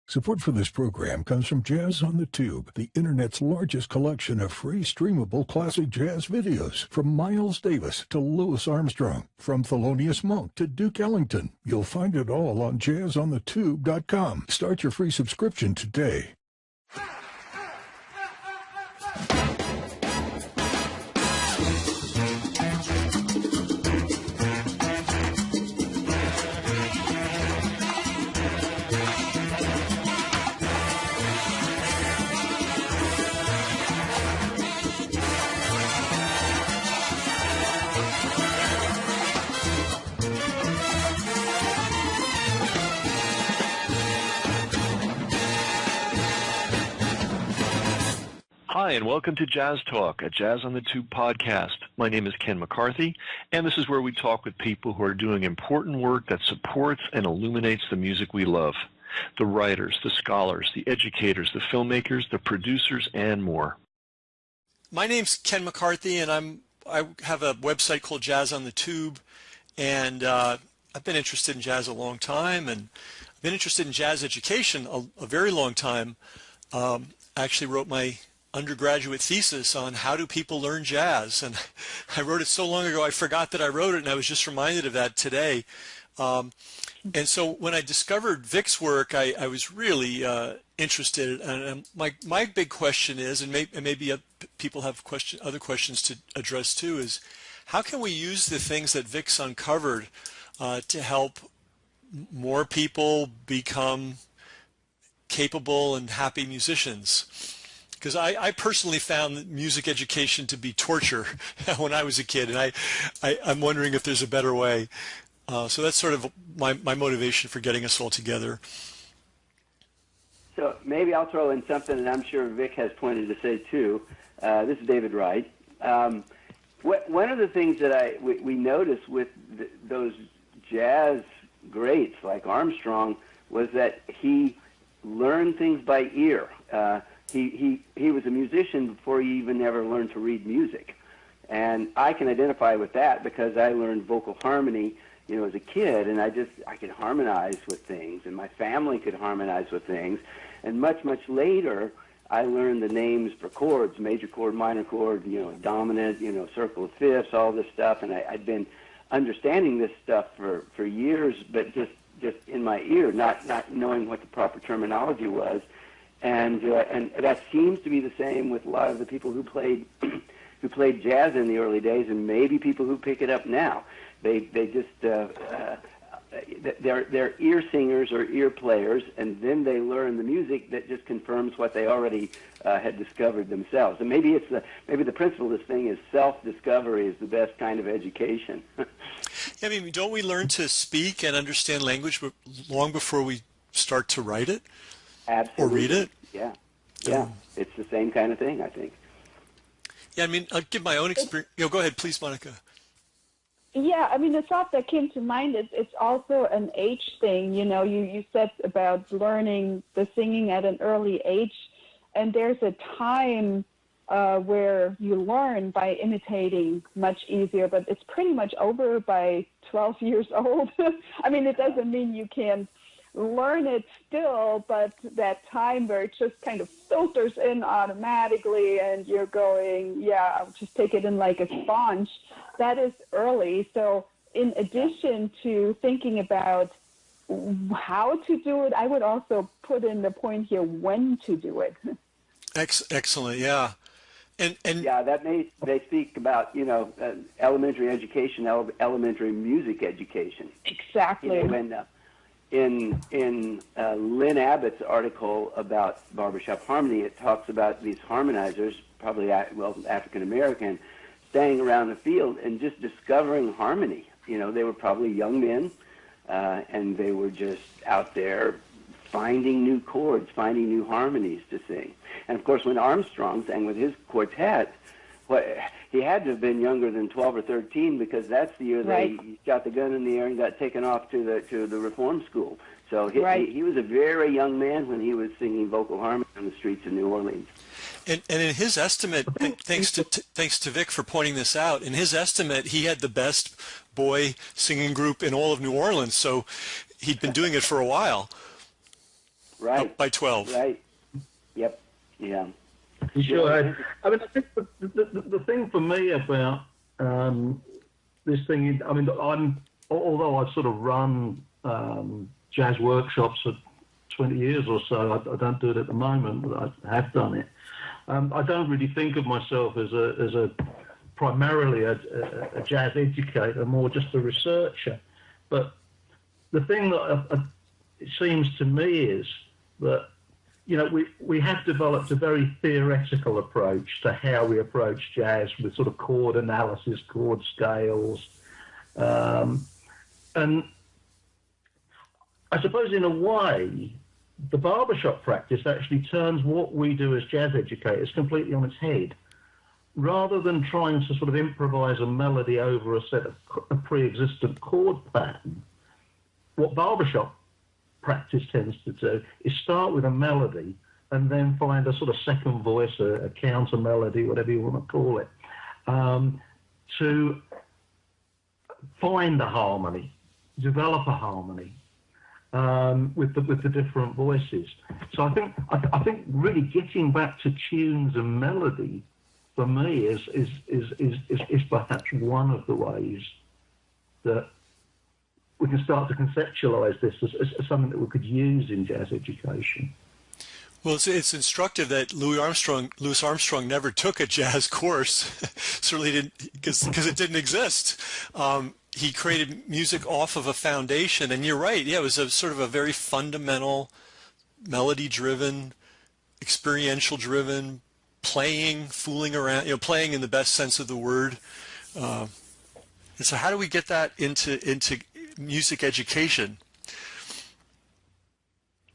Support for this program comes from Jazz on the Tube, the Internet's largest collection of free streamable classic jazz videos. From Miles Davis to Louis Armstrong, from Thelonious Monk to Duke Ellington. You'll find it all on jazzonthetube.com. Start your free subscription today. Hi, and welcome to Jazz Talk, a Jazz on the Tube podcast. My name is Ken McCarthy, and this is where we talk with people who are doing important work that supports and illuminates the music we love. The writers, the scholars, the educators, the filmmakers, the producers, and more. My name's Ken McCarthy, and I have a website called Jazz on the Tube, and I've been interested in jazz a long time, and I've been interested in jazz education a very long time. I actually wrote my undergraduate thesis on how do people learn jazz, and I wrote it so long ago I forgot that I wrote it, and I was just reminded of that today. And so when I discovered Vic's work, I was really interested, and my big question is, and maybe people have other questions to address too, is how can we use the things that Vic's uncovered to help more people become capable and happy musicians? Because I personally found music education to be torture when I was a kid, and I'm wondering if there's a better way. So that's sort of my motivation for getting us all together. So maybe I'll throw in something, and I'm sure Vic has plenty to say too. This is David Wright. One of the things that we noticed with those jazz greats like Armstrong was that he learned things by ear. He was a musician before he even ever learned to read music. And I can identify with that because I learned vocal harmony, as a kid, and I could harmonize with things, and my family could harmonize with things. And much later, I learned the names for chords, major chord, minor chord, dominant, circle of fifths, all this stuff. And I'd been understanding this stuff for years, but just in my ear, not knowing what the proper terminology was. And that seems to be the same with a lot of the people who played jazz in the early days, and maybe people who pick it up now. They just they're ear singers or ear players, and then they learn the music that just confirms what they already had discovered themselves. And maybe the principle of this thing is self-discovery is the best kind of education. I mean, don't we learn to speak and understand language long before we start to write it? Absolutely. Or read it? Yeah. It's the same kind of thing, I think. Yeah, I mean, I'll give my own experience. Go ahead, please, Monica. Yeah, I mean, the thought that came to mind is it's also an age thing. You said about learning the singing at an early age, and there's a time where you learn by imitating much easier, but it's pretty much over by 12 years old. I mean, it doesn't mean you can learn it still, but that time where it just kind of filters in automatically and you're going, I'll just take it in like a sponge, that is early. So in addition to thinking about how to do it, I would also put in the point here when to do it. Excellent, yeah. And that they speak about elementary education, elementary music education. Exactly. In Lynn Abbott's article about barbershop harmony, it talks about these harmonizers, probably African American, staying around the field and just discovering harmony. They were probably young men, and they were just out there finding new chords, finding new harmonies to sing. And of course, when Armstrong sang with his quartet, he had to have been younger than 12 or 13 because that's the year that he shot the gun in the air and got taken off to the reform school. So he was a very young man when he was singing vocal harmony on the streets of New Orleans. And in his estimate, thanks to Vic for pointing this out, in his estimate, he had the best boy singing group in all of New Orleans. So he'd been doing it for a while. Right. Up by 12. Right. Yep. Yeah. You sure had. I mean, I think the thing for me about this thing, I mean, although I've sort of run jazz workshops for 20 years or so, I don't do it at the moment, but I have done it. I don't really think of myself as a primarily a jazz educator, more just a researcher. But the thing that it seems to me is that, you know, we have developed a very theoretical approach to how we approach jazz with sort of chord analysis, chord scales. And I suppose in a way, the barbershop practice actually turns what we do as jazz educators completely on its head. Rather than trying to sort of improvise a melody over a set of a pre-existent chord pattern, what barbershop practice tends to do is start with a melody and then find a sort of second voice, a counter melody, whatever you want to call it, to find a harmony, develop a harmony with the different voices. So I think really getting back to tunes and melody for me is perhaps one of the ways that we can start to conceptualize this as something that we could use in jazz education. Well, it's instructive that Louis Armstrong never took a jazz course. Certainly didn't, because it didn't exist. He created music off of a foundation, and you're right. Yeah, it was a sort of a very fundamental, melody-driven, experiential-driven, playing, fooling around. Playing in the best sense of the word. And so, how do we get that into music education?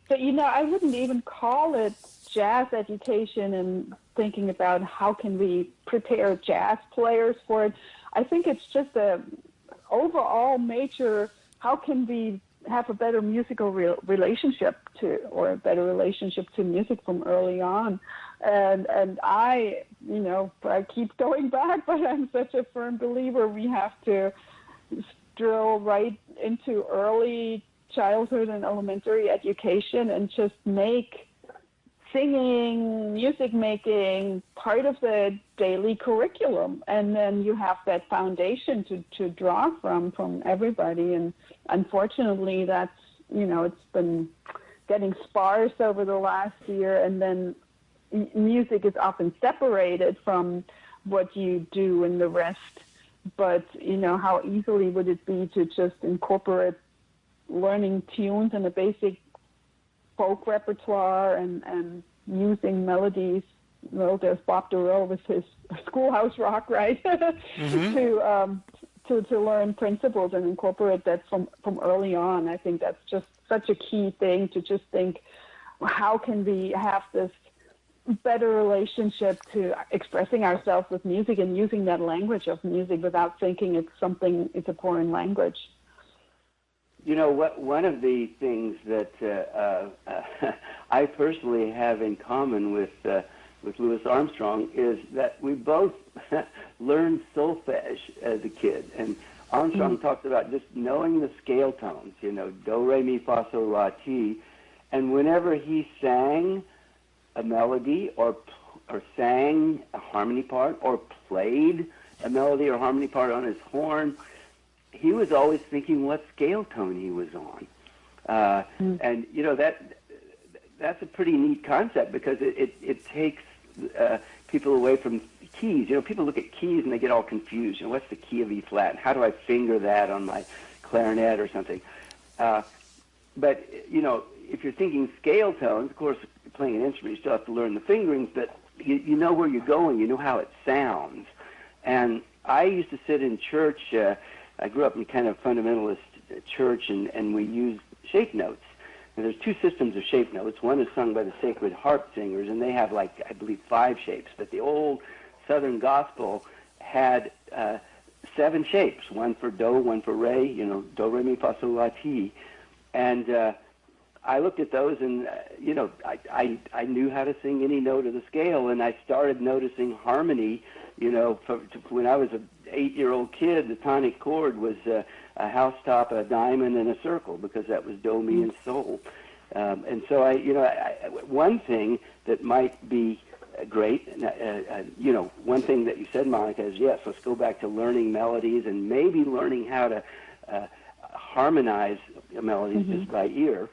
But, I wouldn't even call it jazz education and thinking about how can we prepare jazz players for it. I think it's just a overall major, how can we have a better musical relationship or a better relationship to music from early on. And I keep going back, but I'm such a firm believer we have to drill right into early childhood and elementary education and just make singing, music making part of the daily curriculum. And then you have that foundation to draw from everybody. And unfortunately, that's, it's been getting sparse over the last year. And then music is often separated from what you do in the rest. But, how easily would it be to just incorporate learning tunes and a basic folk repertoire and using melodies. Well, there's Bob Durrell with his Schoolhouse Rock, right? to learn principles and incorporate that from early on. I think that's just such a key thing to just think, how can we have this better relationship to expressing ourselves with music and using that language of music without thinking it's a foreign language. One of the things that I personally have in common with Louis Armstrong is that we both learned solfege as a kid. And Armstrong talks about just knowing the scale tones, do, re, mi, fa, sol, la, ti. And whenever he sang a melody or sang a harmony part or played a melody or harmony part on his horn, he was always thinking what scale tone he was on. And, that's a pretty neat concept because it takes people away from keys. People look at keys and they get all confused. What's the key of E flat? How do I finger that on my clarinet or something? But, if you're thinking scale tones, of course, playing an instrument, you still have to learn the fingerings, but you know where you're going. You know how it sounds. And I used to sit in church. I grew up in kind of fundamentalist church, and we used shape notes. And there's two systems of shape notes. One is sung by the Sacred Harp Singers, and they have, I believe, 5 shapes. But the old Southern Gospel had 7 shapes, one for do, one for re, do, re, mi, fa, sol, la, ti. And I looked at those, and, I knew how to sing any note of the scale, and I started noticing harmony. When I was an 8-year-old kid, the tonic chord was a housetop, a diamond, and a circle, because that was do, mi, and sol. And so one thing that might be great, one thing that you said, Monica, is yes, let's go back to learning melodies and maybe learning how to harmonize melodies just by ear,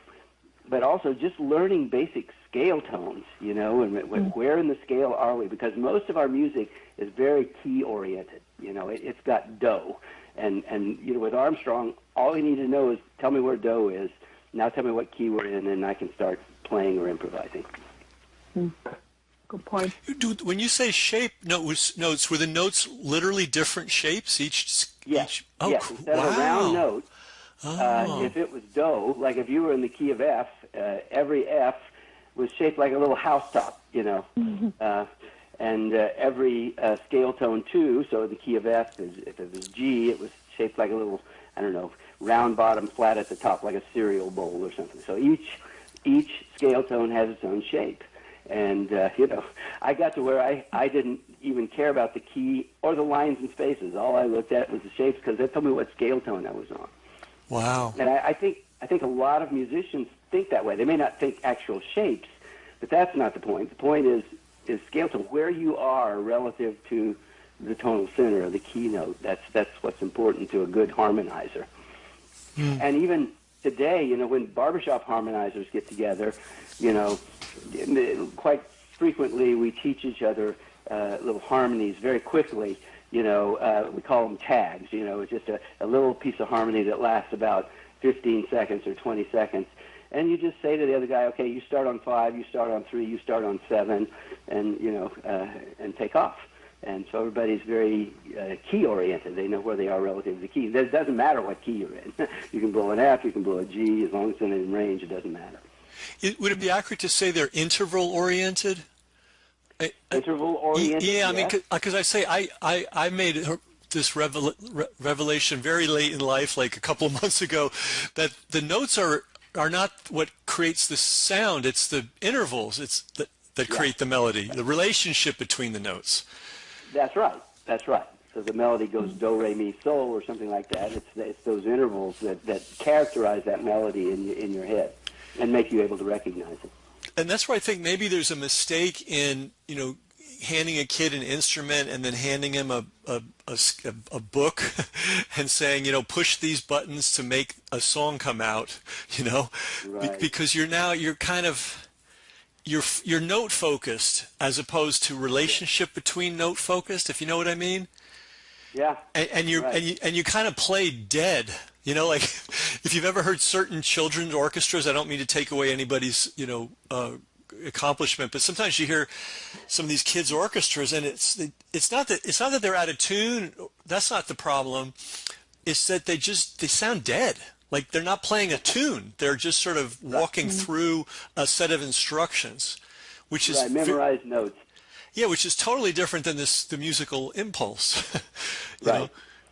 but also just learning basic scale tones, and where in the scale are we? Because most of our music is very key-oriented. It's got do. And with Armstrong, all you need to know is tell me where do is. Now tell me what key we're in, and I can start playing or improvising. Good point. When you say shape notes, were the notes literally different shapes Yes. Oh, yes. Instead of a round note, if it was do, like if you were in the key of F, every F was shaped like a little housetop, and every scale tone too. So the key of F, if it was G, it was shaped like a little, round bottom, flat at the top, like a cereal bowl or something. So each scale tone has its own shape. And, I got to where I didn't even care about the key or the lines and spaces. All I looked at was the shapes because they told me what scale tone I was on. Wow. And I think a lot of musicians think that way. They may not think actual shapes, but that's not the point. The point is scale tone, where you are relative to the tonal center of the keynote. That's what's important to a good harmonizer. And even today, when barbershop harmonizers get together, quite frequently we teach each other little harmonies very quickly. We call them tags. It's just a little piece of harmony that lasts about 15 seconds or 20 seconds. And you just say to the other guy, okay, you start on 5, you start on 3, you start on 7, and, and take off. And so everybody's very key-oriented. They know where they are relative to the key. It doesn't matter what key you're in. You can blow an F, you can blow a G. As long as it's in range, it doesn't matter. Would it be accurate to say they're interval-oriented? Interval-oriented, yeah. I mean, because I say I made this revelation very late in life, like a couple of months ago, that the notes are not what creates the sound. It's the intervals. It's that create the melody, the relationship between the notes. That's right. So the melody goes do, re, mi, sol, or something like that. It's those intervals that characterize that melody in your head and make you able to recognize it. And that's where I think maybe there's a mistake in, handing a kid an instrument and then handing him a book and saying, push these buttons to make a song come out, Right. Because you're kind of you're note focused as opposed to relationship between note focused, if you know what I mean. Yeah. And you kind of play dead. Like if you've ever heard certain children's orchestras, I don't mean to take away anybody's, accomplishment, but sometimes you hear some of these kids' orchestras, and it's not that they're out of tune. That's not the problem. It's that they sound dead. Like they're not playing a tune. They're just sort of walking through a set of instructions, which is memorized notes. Yeah, which is totally different than the musical impulse. Right.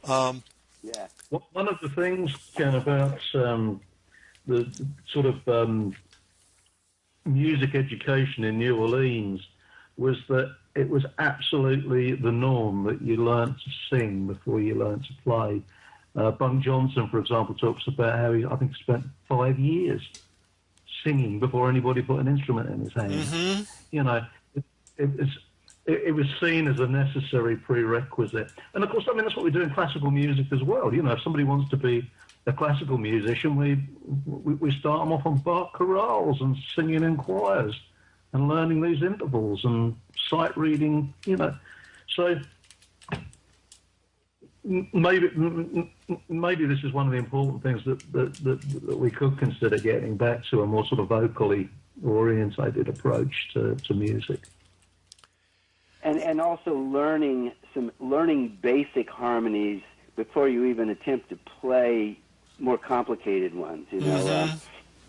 Yeah. One of the things, Ken, about the sort of music education in New Orleans was that it was absolutely the norm that you learned to sing before you learned to play. Bunk Johnson, for example, talks about how he, I think, spent 5 years singing before anybody put an instrument in his hand. Mm-hmm. It was seen as a necessary prerequisite. And, of course, I mean, that's what we do in classical music as well. If somebody wants to be a classical musician, we start them off on Bach chorales and singing in choirs and learning these intervals and sight reading, So maybe this is one of the important things that we could consider getting back to, a more sort of vocally orientated approach to music. And also learning basic harmonies before you even attempt to play more complicated ones.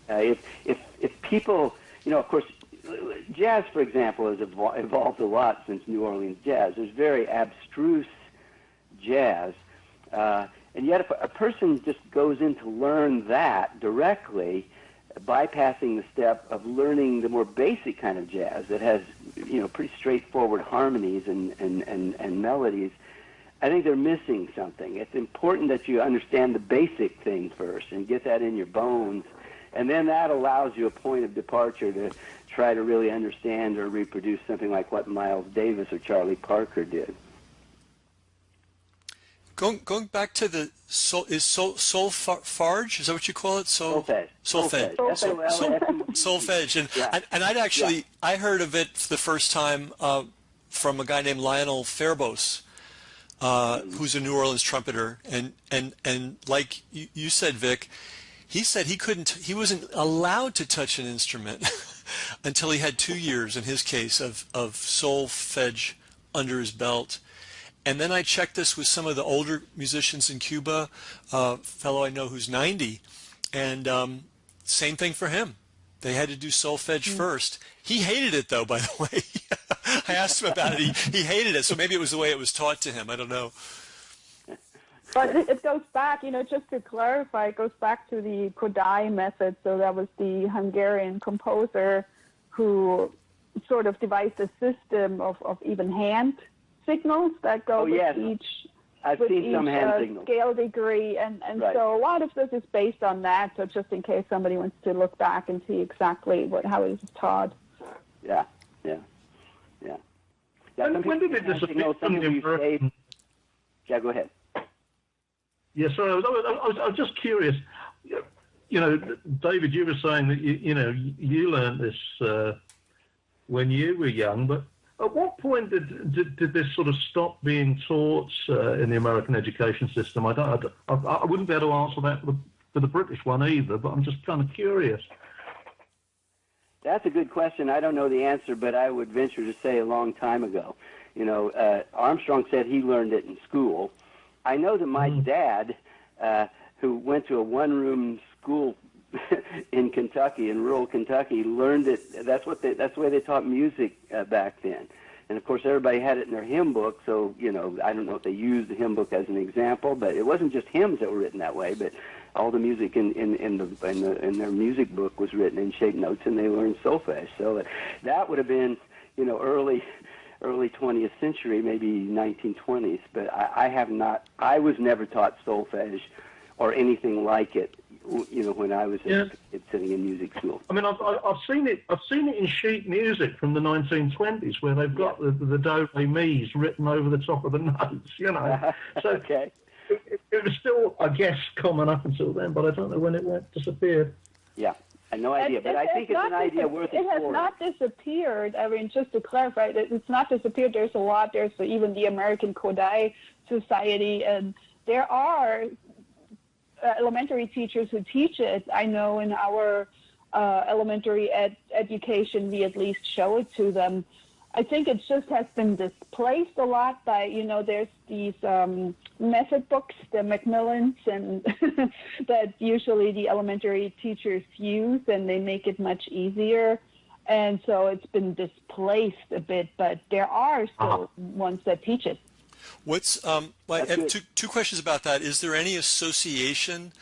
If people, of course, jazz, for example, has evolved a lot since New Orleans jazz. There's very abstruse jazz, and yet if a person just goes in to learn that directly, bypassing the step of learning the more basic kind of jazz that has, pretty straightforward harmonies and melodies, I think they're missing something. It's important that you understand the basic thing first and get that in your bones, And then that allows you a point of departure to try to really understand or reproduce something like what Miles Davis or Charlie Parker did. Going back to the solfege, is that what you call it? Solfege. Solfege. Yeah. And I'd actually, I heard of it for the first time from a guy named Lionel Fairbos, who's a New Orleans trumpeter, and like you said, Vic, he said he wasn't allowed to touch an instrument until he had 2 years, in his case, of solfege under his belt. And then I checked this with some of the older musicians in Cuba, a fellow I know who's 90, and same thing for him. They had to do solfege first. He hated it, though, by the way. I asked him about it. He hated it, so maybe it was the way it was taught to him. I don't know. But it goes back, just to clarify, it goes back to the Kodály method. So that was the Hungarian composer who sort of devised a system of even hand signals that go with each scale degree, and right. So a lot of this is based on that. So just in case somebody wants to look back and see exactly how it is taught. Yeah. When did it disappear from the American? Yeah, go ahead. Yeah, sorry, I was just curious. David, you were saying that you learned this when you were young, but at what point did this sort of stop being taught in the American education system? I wouldn't be able to answer that for the British one either, but I'm just kind of curious. That's a good question. I don't know the answer, but I would venture to say a long time ago. Armstrong said he learned it in school. I know that my dad, who went to a one-room school in Kentucky, in rural Kentucky, learned it. That's the way they taught music back then. And of course, everybody had it in their hymn book. So I don't know if they used the hymn book as an example, but it wasn't just hymns that were written that way. But all the music in their music book was written in shape notes, and they learned solfege. So that would have been early 20th century, maybe 1920s. But I was never taught solfege or anything like it. When I was sitting in music school. I mean, I've seen it in sheet music from the 1920s, where they've got the do re mi's written over the top of the notes. So okay. It was still, I guess, common up until then, but I don't know when it disappeared. Yeah, I have no idea, but I think it's an idea worth exploring. It has not disappeared. I mean, just to clarify, it's not disappeared. There's a lot. There's even the American Kodály Society, and there are elementary teachers who teach it. I know in our elementary education, we at least show it to them. I think it just has been displaced a lot by, there's these method books, the Macmillans, and that usually the elementary teachers use, and they make it much easier. And so it's been displaced a bit, but there are still ones that teach it. I have two questions about that. Is there any association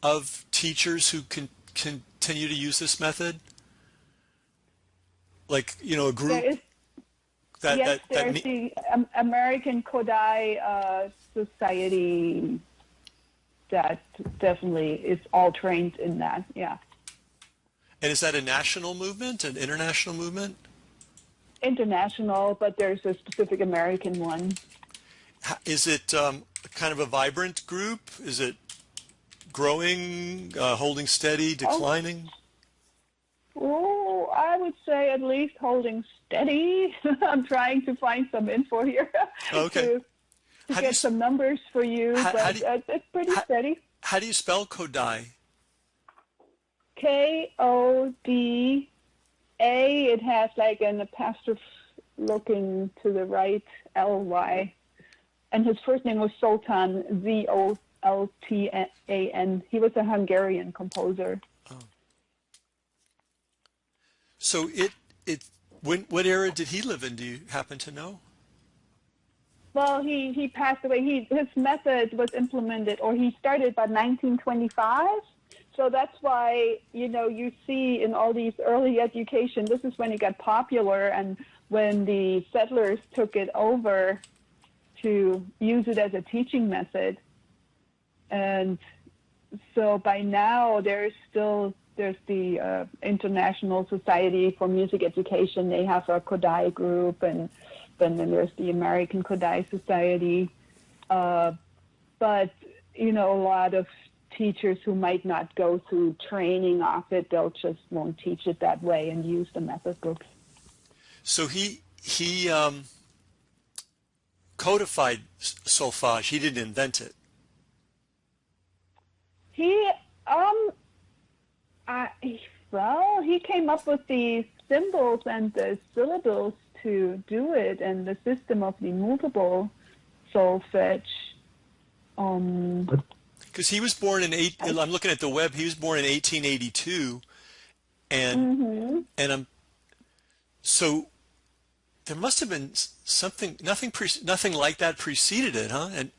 of teachers who can continue to use this method? Like, a group? There's the American Kodály Society that definitely is all trained in that, yeah. And is that a national movement, an international movement? International, but there's a specific American one. Is it kind of a vibrant group? Is it growing, holding steady, declining? Oh, I would say at least holding steady. I'm trying to find some info here to get some numbers for you, but it's pretty steady. How do you spell Kodály? Koda. It has like an apostrophe looking to the right, Ly. And his first name was Zoltán, Zoltán. He was a Hungarian composer. Oh. So what era did he live in? Do you happen to know? Well, he passed away. His method was implemented, or he started by 1925. So that's why, you see in all these early education, this is when it got popular, and when the settlers took it over to use it as a teaching method. And so by now there's still there's the International Society for Music Education. They have a Kodály group, and then there's the American Kodály Society. But a lot of teachers who might not go through training of it, they'll just won't teach it that way and use the method books. So he codified solfege. He didn't invent it. He came up with the symbols and the syllables to do it, and the system of the movable solfege. Because he was born I'm looking at the web. He was born in 1882, and so there must have been nothing like that preceded it, huh? And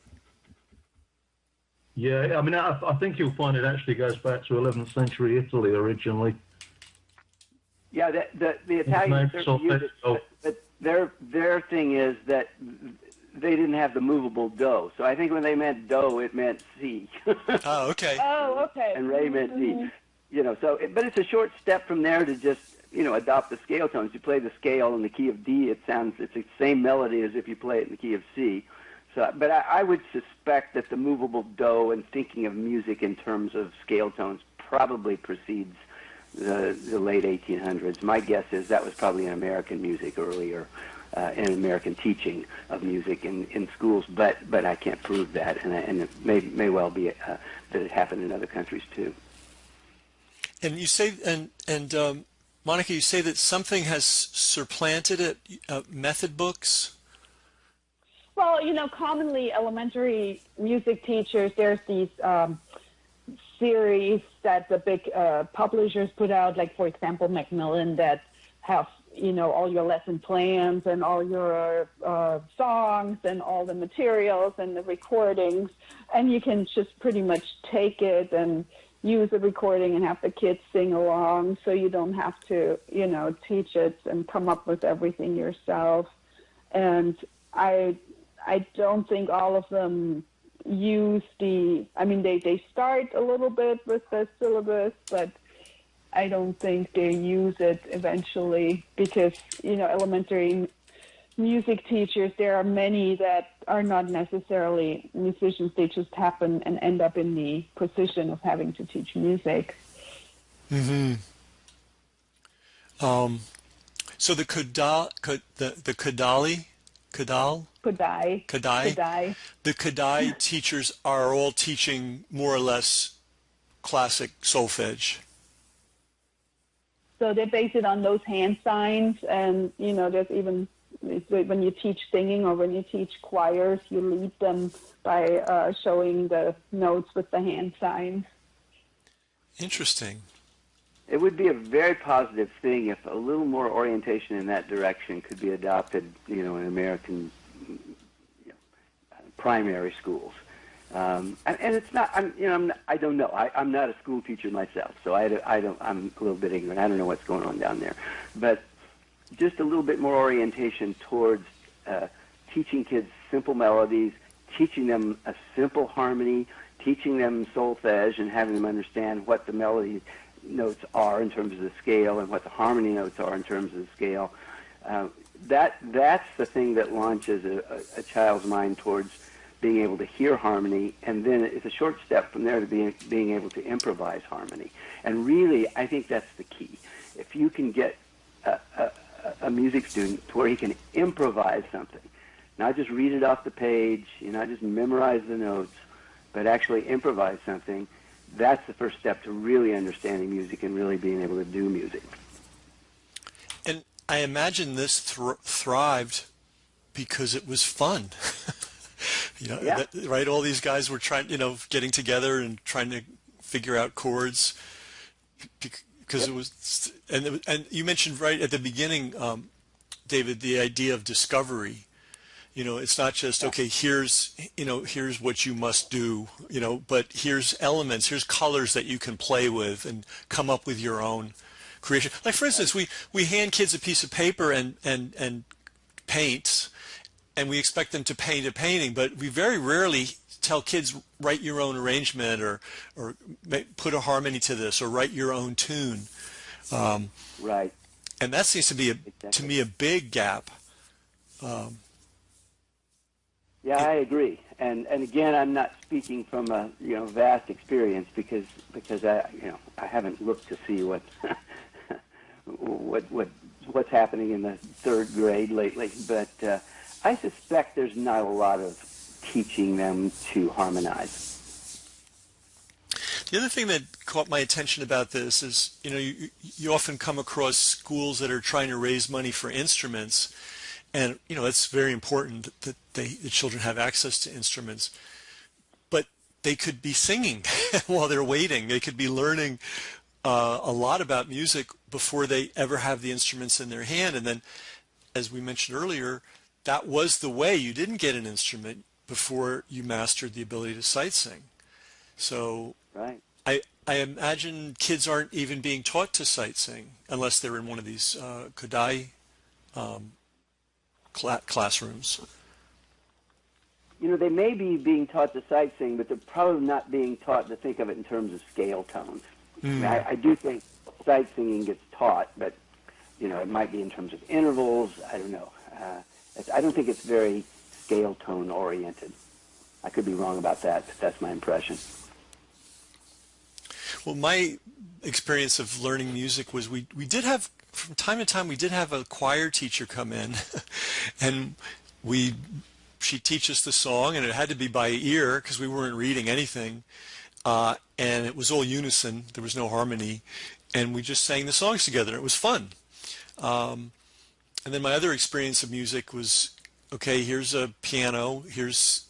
yeah, I mean, I think you'll find it actually goes back to 11th century Italy originally. Yeah, the Italians use it, but their thing is that they didn't have the movable do. So I think when they meant do, it meant C. Oh, okay. Oh, okay. And Ray meant D. But it's a short step from there to just, adopt the scale tones. You play the scale in the key of D, it's the same melody as if you play it in the key of C. So, but I would suspect that the movable do and thinking of music in terms of scale tones probably precedes the late 1800s. My guess is that was probably in American music earlier, in American teaching of music in schools, but I can't prove that, and it may well be that it happened in other countries too. And you say, and Monica, you say that something has supplanted it, method books? Well, commonly elementary music teachers, there's these series that the big publishers put out, like, for example, Macmillan, that have, all your lesson plans and all your songs and all the materials and the recordings. And you can just pretty much take it and use a recording and have the kids sing along, so you don't have to, teach it and come up with everything yourself. And I don't think all of them use they start a little bit with the syllabus, but I don't think they use it eventually because, elementary music teachers, there are many that are not necessarily musicians. They just happen and end up in the position of having to teach music. Mm-hmm. So the Kodály, the Kodály teachers are all teaching more or less classic solfege. So they base it on those hand signs, and there's even when you teach singing or when you teach choirs, you lead them by showing the notes with the hand signs. Interesting. It would be a very positive thing if a little more orientation in that direction could be adopted, in American primary schools. And it's not, I don't know. I'm not a school teacher myself, so I'm a little bit ignorant. I don't know what's going on down there. But just a little bit more orientation towards teaching kids simple melodies, teaching them a simple harmony, teaching them solfege and having them understand what the melody notes are in terms of the scale and what the harmony notes are in terms of the scale. That's the thing that launches a child's mind towards being able to hear harmony, and then it's a short step from there to being able to improvise harmony. And really, I think that's the key. If you can get a music student to where he can improvise something, not just read it off the page, not just memorize the notes, but actually improvise something, that's the first step to really understanding music and really being able to do music. And I imagine this thrived because it was fun. Yeah. Right? All these guys were trying, getting together and trying to figure out chords because it was, and you mentioned right at the beginning, David, the idea of discovery. It's not just, okay, here's what you must do, but here's elements, here's colors that you can play with and come up with your own creation. Like, for instance, we hand kids a piece of paper and paints, and we expect them to paint a painting, but we very rarely tell kids, write your own arrangement, or put a harmony to this, or write your own tune. Right. And that seems to be, to me, a big gap. Yeah, I agree. And again, I'm not speaking from a vast experience because I haven't looked to see what's happening in the third grade lately. But I suspect there's not a lot of teaching them to harmonize. The other thing that caught my attention about this is, you often come across schools that are trying to raise money for instruments, and it's very important that the children have access to instruments. But they could be singing while they're waiting. They could be learning a lot about music before they ever have the instruments in their hand. And then, as we mentioned earlier, that was the way. You didn't get an instrument before you mastered the ability to sight sing. So right. I imagine kids aren't even being taught to sight sing unless they're in one of these Kodály classrooms. They may be being taught to sight sing, but they're probably not being taught to think of it in terms of scale tones. I do think sight singing gets taught, but it might be in terms of intervals. I don't know. I don't think it's very scale tone oriented. I could be wrong about that, but that's my impression. Well, my experience of learning music was we did have, from time to time, we did have a choir teacher come in, and she'd teach us the song, and it had to be by ear because we weren't reading anything, and it was all unison. There was no harmony, and we just sang the songs together. It was fun. And then my other experience of music was, okay, here's a piano, here's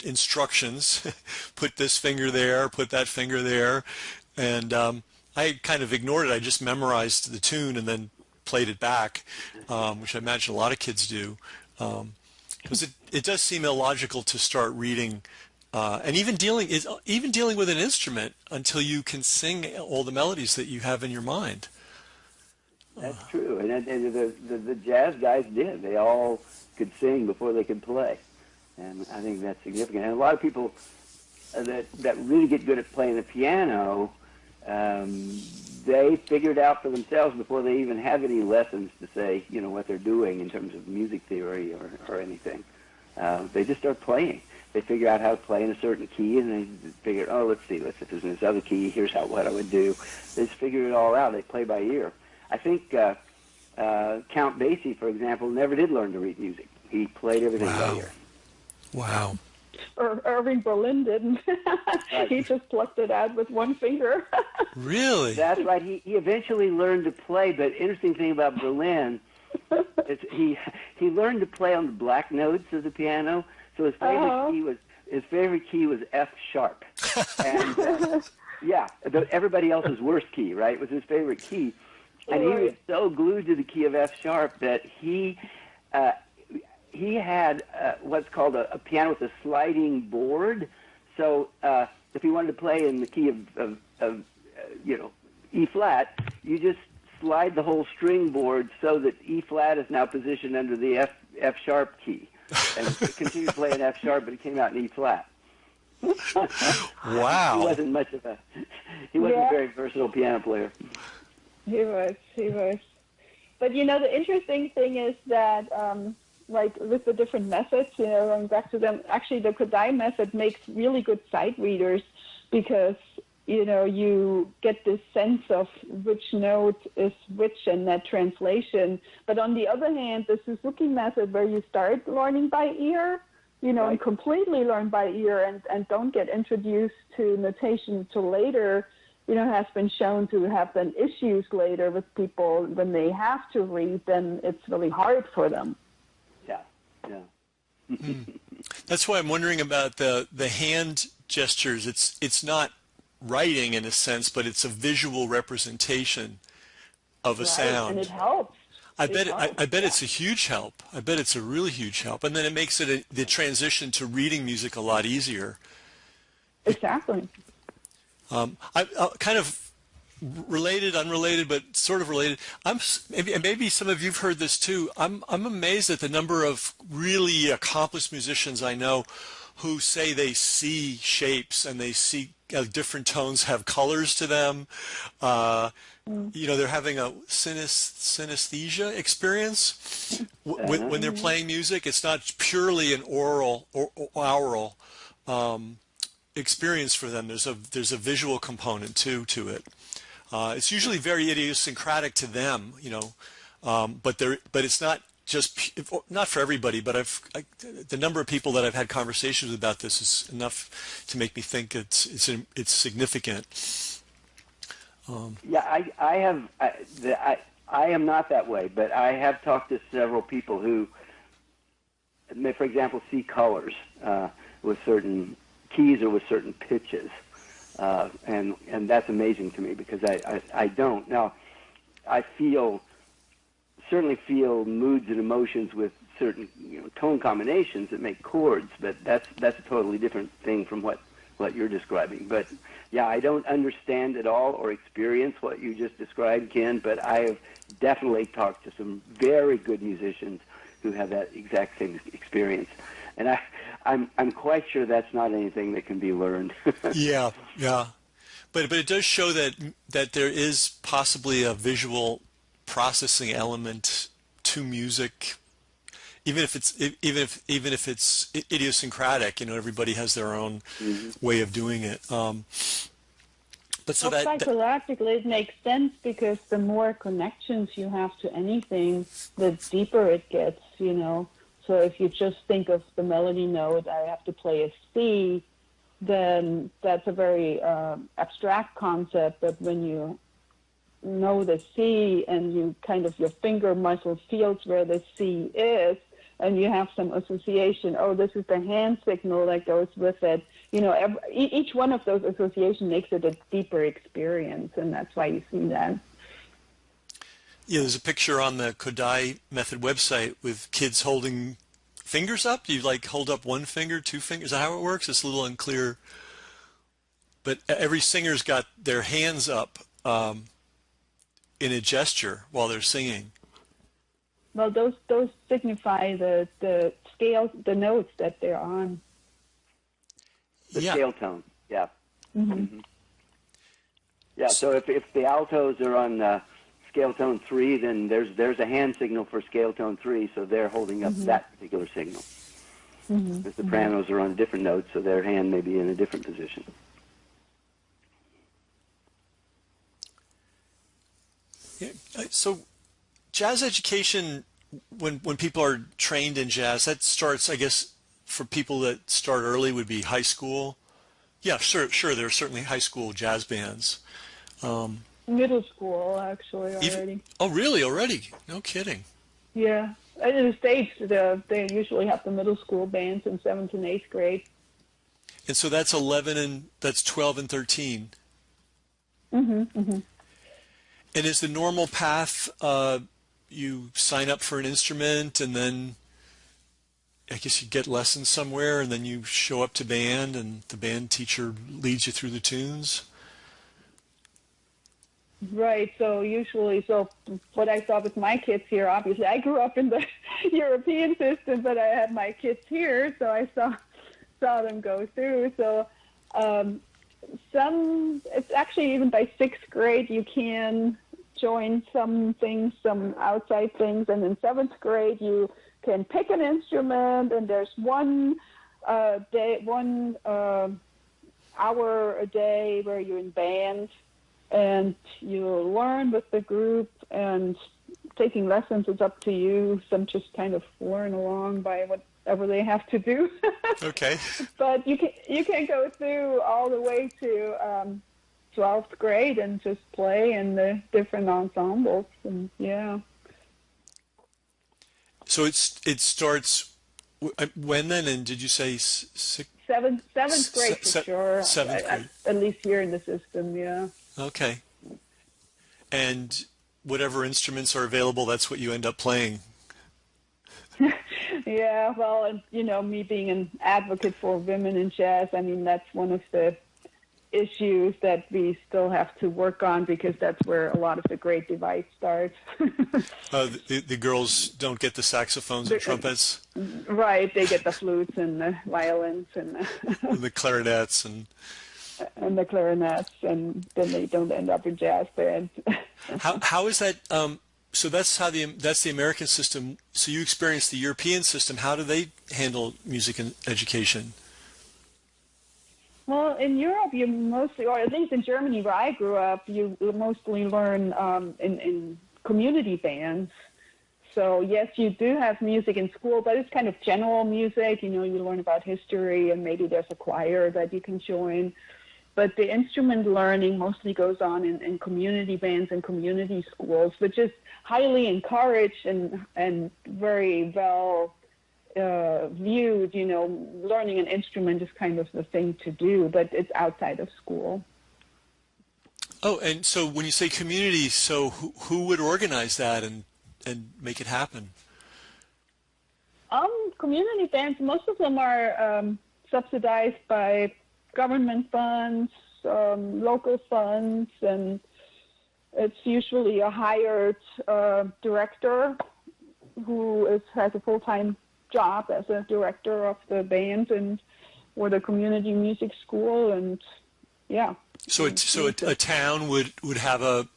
instructions, put this finger there, put that finger there, and I kind of ignored it. I just memorized the tune and then played it back, which I imagine a lot of kids do, because it does seem illogical to start reading and even dealing with an instrument until you can sing all the melodies that you have in your mind. That's true, and the jazz guys did. They all could sing before they could play, and I think that's significant. And a lot of people that really get good at playing the piano, they figure it out for themselves before they even have any lessons to say, what they're doing in terms of music theory or anything. They just start playing. They figure out how to play in a certain key, and they figure, let's see, if there's this other key, here's what I would do. They just figure it all out. They play by ear. I think Count Basie, for example, never did learn to read music. He played everything by ear. Wow. Or Irving Berlin didn't. He just plucked it out with one finger. Really? That's right. He eventually learned to play, but interesting thing about Berlin is he learned to play on the black notes of the piano. So his favorite key was F sharp. And everybody else's worst key, right, was his favorite key. And he was so glued to the key of F sharp that he had what's called a piano with a sliding board. So if he wanted to play in the key of E flat, you just slide the whole string board so that E flat is now positioned under the F sharp key, and it continued to play in F sharp, but it came out in E flat. Wow! He wasn't a very versatile piano player. He was. But the interesting thing is that, like with the different methods, going back to them, actually the Kodály method makes really good sight readers because, you get this sense of which note is which in that translation. But on the other hand, the Suzuki method where you start learning by ear, and completely learn by ear and don't get introduced to notation until later, has been shown to have been issues later with people when they have to read, then it's really hard for them. Yeah. That's why I'm wondering about the hand gestures. It's not writing in a sense, but it's a visual representation of a sound. And it helps. I bet it's a huge help. I bet it's a really huge help. And then it makes it the transition to reading music a lot easier. Exactly. I kind of related, unrelated, but sort of related. Maybe some of you've heard this too. I'm amazed at the number of really accomplished musicians I know who say they see shapes and they see different tones have colors to them. They're having a synesthesia experience when they're playing music. It's not purely an oral or aural experience for them. There's a visual component too to it. It's usually very idiosyncratic to them, but it's not not for everybody. But the number of people that I've had conversations about this is enough to make me think it's significant. I am not that way, but I have talked to several people who, for example, see colors with certain keys or with certain pitches, and that's amazing to me because I don't. Now, I certainly feel moods and emotions with certain tone combinations that make chords, but that's a totally different thing from what you're describing. But yeah, I don't understand at all or experience what you just described, Ken, but I have definitely talked to some very good musicians who have that exact same experience. And I'm quite sure that's not anything that can be learned. Yeah. But it does show that there is possibly a visual processing element to music, even if it's idiosyncratic. Everybody has their own way of doing it. But so psychologically, it makes sense because the more connections you have to anything, the deeper it gets. So if you just think of the melody note, I have to play a C, then that's a very abstract concept. But when you know the C and you your finger muscle feels where the C is, and you have some association, this is the hand signal that goes with it. Each one of those associations makes it a deeper experience, and that's why you see that. Yeah, there's a picture on the Kodály Method website with kids holding fingers up. Do you hold up one finger, two fingers? Is that how it works? It's a little unclear. But every singer's got their hands up in a gesture while they're singing. Well, those signify the scale, the notes that they're on. The scale tone, yeah. Mm-hmm. Yeah, so if the altos are on scale tone 3, then there's a hand signal for scale tone 3, so they're holding up that particular signal. The sopranos are on different notes, so their hand may be in a different position. Yeah, so jazz education, when people are trained in jazz, that starts, I guess, for people that start early would be high school. Yeah, sure. There are certainly high school jazz bands. Middle school, actually, already. Oh, really? Already? No kidding. Yeah. In the States, they usually have the middle school bands in 7th and 8th grade. And so that's 12 and 13. Mm-hmm. And is the normal path, you sign up for an instrument and then I guess you get lessons somewhere and then you show up to band and the band teacher leads you through the tunes? Right. So what I saw with my kids here, obviously I grew up in the European system, but I had my kids here, so I saw them go through. So it's actually even by 6th grade you can join some things, some outside things, and in 7th grade you can pick an instrument, and there's one hour a day where you're in band, and you learn with the group, and taking lessons is up to you. Some just kind of learn along by whatever they have to do. Okay. But you can go through all the way to 12th grade and just play in the different ensembles, and yeah. So it starts when then? And did you say seventh grade for sure? 7th grade, at least here in the system, yeah. Okay. And whatever instruments are available, that's what you end up playing. Yeah, well, and me being an advocate for women in jazz, I mean that's one of the issues that we still have to work on because that's where a lot of the great divide starts. The girls don't get the saxophones and trumpets. Right, they get the flutes and the violins and the clarinets and the clarinets, and then they don't end up in jazz bands. How is that? So that's the American system. So you experience the European system. How do they handle music and education? Well, in Europe, you mostly, or at least in Germany where I grew up, you mostly learn in community bands. So yes, you do have music in school, but it's kind of general music. You learn about history, and maybe there's a choir that you can join. But the instrument learning mostly goes on in community bands and community schools, which is highly encouraged and very well viewed. Learning an instrument is kind of the thing to do, but it's outside of school. Oh, and so when you say community, so who would organize that and make it happen? Community bands, most of them are subsidized by government funds, local funds, and it's usually a hired director who has a full-time job as a director of the band and or the community music school, and yeah. So a town would have a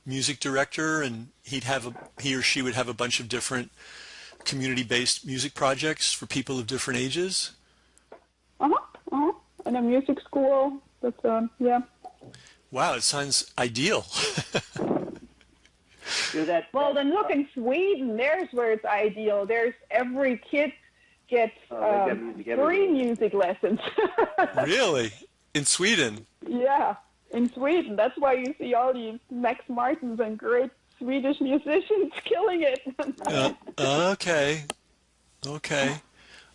music director, and he or she would have a bunch of different community-based music projects for people of different ages. And a music school. That's yeah. Wow, it sounds ideal. Well, then look in Sweden. There's where it's ideal. There's every kid gets free music lessons. Really? In Sweden? Yeah, in Sweden. That's why you see all these Max Martins and great Swedish musicians killing it. Okay.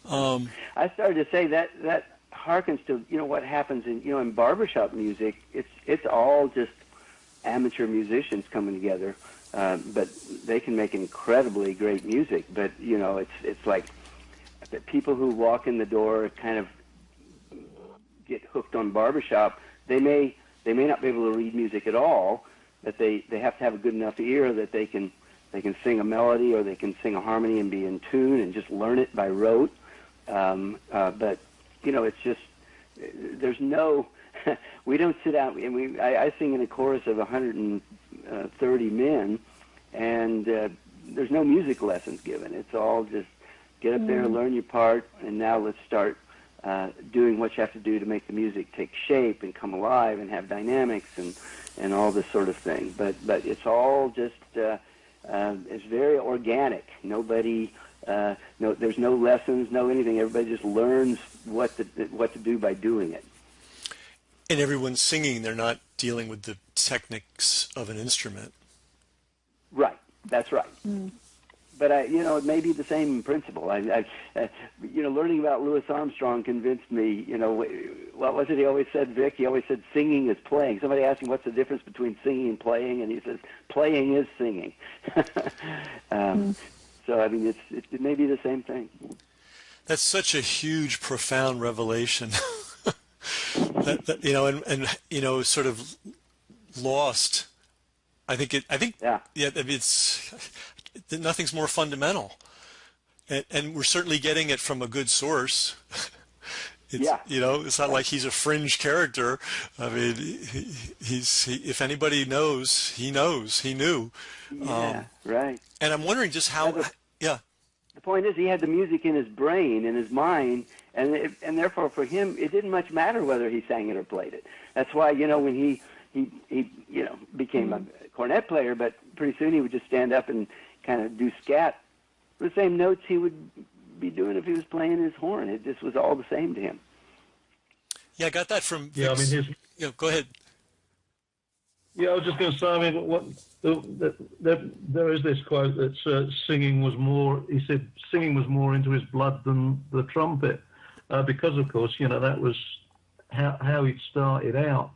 I started to say that harkens to what happens in barbershop music. It's all just amateur musicians coming together, but they can make incredibly great music. But it's like the people who walk in the door kind of get hooked on barbershop. They may not be able to read music at all, but they have to have a good enough ear that they can sing a melody or they can sing a harmony and be in tune and just learn it by rote. But it's just there's no. We don't sit out. I sing in a chorus of 130 men, and there's no music lessons given. It's all just get up there and learn your part, and now let's start doing what you have to do to make the music take shape and come alive and have dynamics and all this sort of thing. But it's all just it's very organic. Nobody. There's no lessons, no anything. Everybody just learns what to do by doing it. And everyone's singing. They're not dealing with the techniques of an instrument. Right. That's right. But it may be the same principle. Learning about Louis Armstrong convinced me. What was it he always said, Vic? He always said singing is playing. Somebody asked him what's the difference between singing and playing, and he says playing is singing. So it may be the same thing. That's such a huge, profound revelation. Sort of lost. I think it's nothing's more fundamental, and we're certainly getting it from a good source. It's not like he's a fringe character. I mean, if anybody knows, he knows. He knew. Right. And I'm wondering just how. The point is, he had the music in his brain, in his mind, and therefore for him, it didn't much matter whether he sang it or played it. That's why when he became a cornet player, but pretty soon he would just stand up and kind of do scat, the same notes he would be doing if he was playing his horn. It just was all the same to him. Yeah, I got that from. Go ahead. Yeah, I was just going to say. There is this quote that singing was more. He said singing was more into his blood than the trumpet, because of course that was how he started out.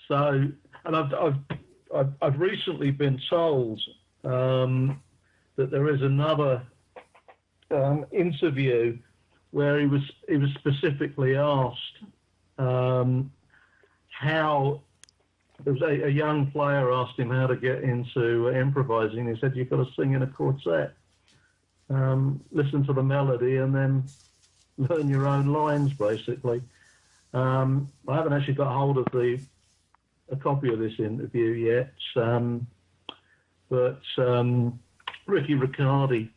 So, and I've recently been told that there is another interview where he was specifically asked how. There was a young player asked him how to get into improvising. He said, "You've got to sing in a quartet, listen to the melody, and then learn your own lines." Basically, I haven't actually got hold of a copy of this interview yet, but Ricky Riccardi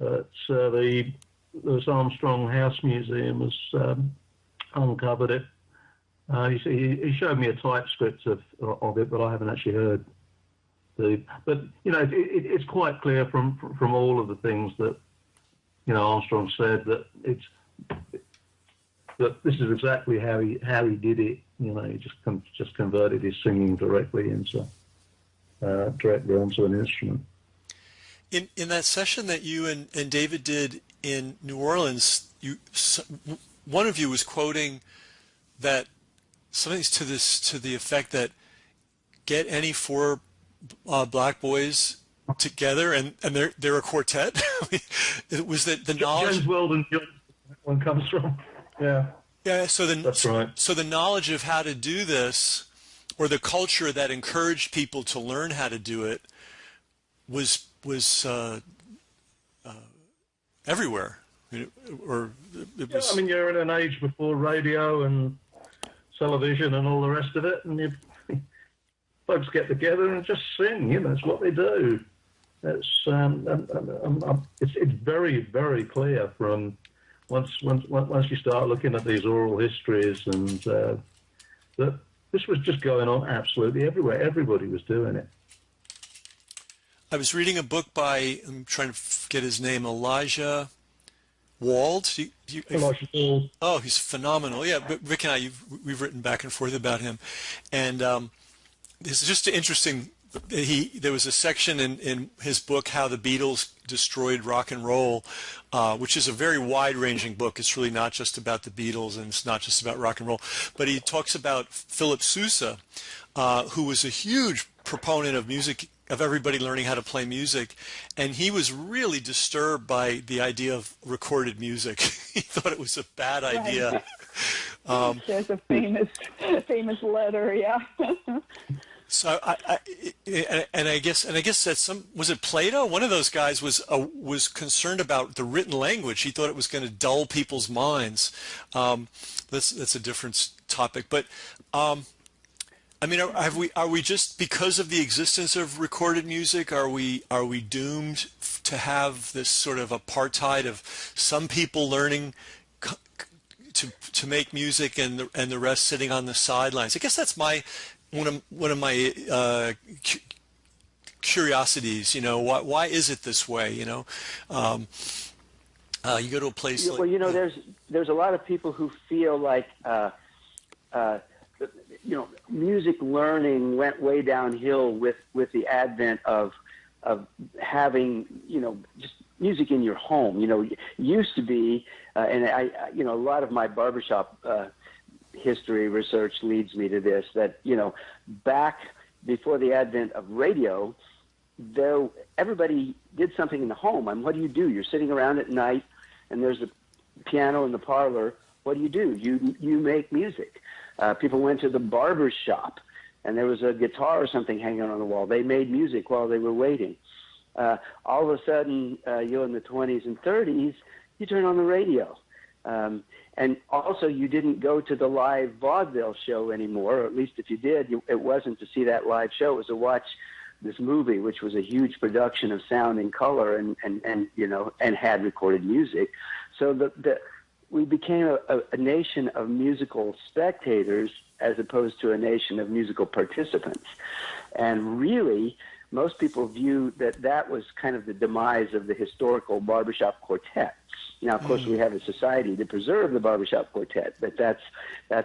at the Louis Armstrong House Museum has uncovered it. He showed me a typescript of it, but I haven't actually heard But it's quite clear from all of the things that Armstrong said that this is exactly how he did it. He just converted his singing directly onto an instrument. In that session that you and David did in New Orleans, one of you was quoting that something to the effect that get any four black boys together and they're a quartet. It was that the knowledge. James Weldon one comes from. Yeah. Yeah. So that's right. So the knowledge of how to do this, or the culture that encouraged people to learn how to do it, was everywhere. You're in an age before radio and television and all the rest of it, and folks get together and just sing. It's what they do. It's very, very clear from once you start looking at these oral histories, and that this was just going on absolutely everywhere. Everybody was doing it. I was reading a book by, I'm trying to get his name, Elijah Wald. Elijah Wald. Oh, he's phenomenal. Yeah, but Rick and I, we've written back and forth about him. And it's just interesting. There was a section in his book, How the Beatles Destroyed Rock and Roll, which is a very wide-ranging book. It's really not just about the Beatles, and it's not just about rock and roll. But he talks about Philip Sousa, who was a huge proponent of music, of everybody learning how to play music, and he was really disturbed by the idea of recorded music. He thought it was a bad idea. There's a famous letter, yeah. So I guess that was it Plato? One of those guys was concerned about the written language. He thought it was going to dull people's minds. That's a different topic, but. Are we just, because of the existence of recorded music, are we doomed to have this sort of apartheid of some people learning to make music and the rest sitting on the sidelines? I guess that's one of my curiosities. Why is it this way? You go to a place like. Well, there's a lot of people who feel like. Music learning went way downhill with the advent of having, just music in your home. It used to be, and a lot of my barbershop history research leads me to this, that, back before the advent of radio, everybody did something in the home. What do? You're sitting around at night, and there's a piano in the parlor. What do? You make music. People went to the barber shop, and there was a guitar or something hanging on the wall. They made music while they were waiting. All of a sudden, in the 20s and 30s, you turn on the radio. And also, you didn't go to the live vaudeville show anymore, or at least if you did, it wasn't to see that live show. It was to watch this movie, which was a huge production of sound and color and had recorded music. So we became a nation of musical spectators as opposed to a nation of musical participants. And really, most people view that was kind of the demise of the historical barbershop quartet. Now, of course, we have a society to preserve the barbershop quartet, but that's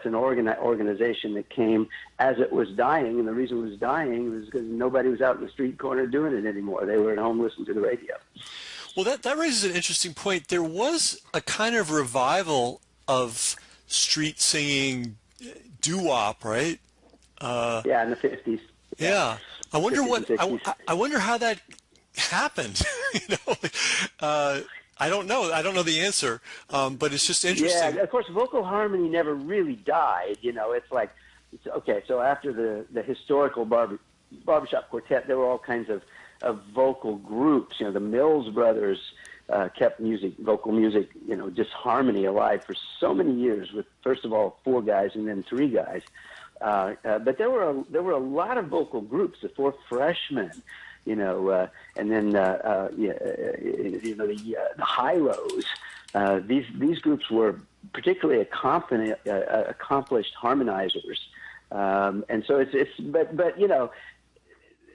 an organization that came as it was dying, and the reason it was dying was because nobody was out in the street corner doing it anymore. They were at home listening to the radio. Well, that raises an interesting point. There was a kind of revival of street singing doo-wop, right? In the 50s. Yeah. I wonder how that happened. I don't know. I don't know the answer, but it's just interesting. Yeah, of course, vocal harmony never really died. It's like, okay, so after the historical barbershop quartet, there were all kinds of vocal groups. The Mills Brothers kept vocal music, just harmony alive for so many years with, first of all, 4 guys and then 3 guys. But there were a lot of vocal groups, the 4 Freshmen, and then the Hi-Los. These groups were particularly accomplished harmonizers, and so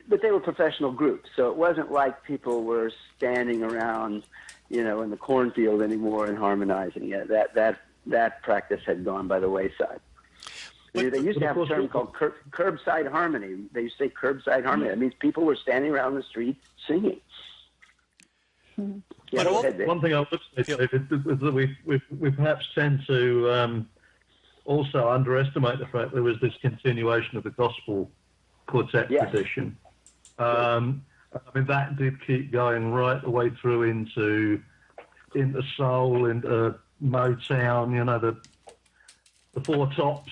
but they were professional groups, so it wasn't like people were standing around, in the cornfield anymore and harmonizing. That practice had gone by the wayside. They used to have a term called curbside harmony. They used to say curbside harmony. That means people were standing around the street singing. Yeah, one thing I would say, David, is that we perhaps tend to also underestimate the fact there was this continuation of the gospel quartet tradition. That did keep going right the way through into soul, into Motown, the Four Tops,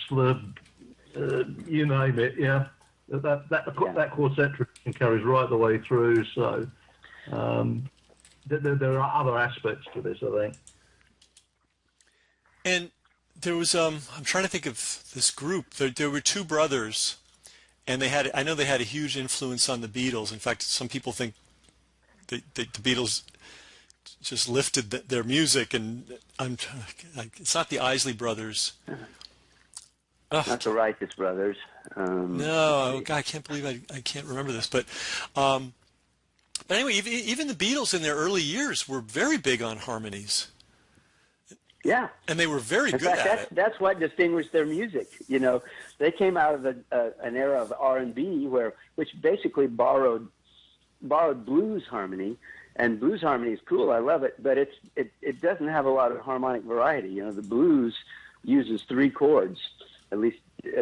you name it, yeah. That quartet tradition carries right the way through. So there are other aspects to this, I think. And there was I'm trying to think of this group. There were 2 brothers, and I know they had a huge influence on the Beatles. In fact, some people think the Beatles just lifted their music, and it's not the Isley Brothers. Not the Righteous Brothers. No, God, I can't believe I can't remember this. But anyway, even the Beatles in their early years were very big on harmonies. Yeah. And they were very good at it. That's what distinguished their music. They came out of an era of R&B which basically borrowed blues harmony. And blues harmony is cool. I love it, but it doesn't have a lot of harmonic variety. The blues uses 3 chords, at least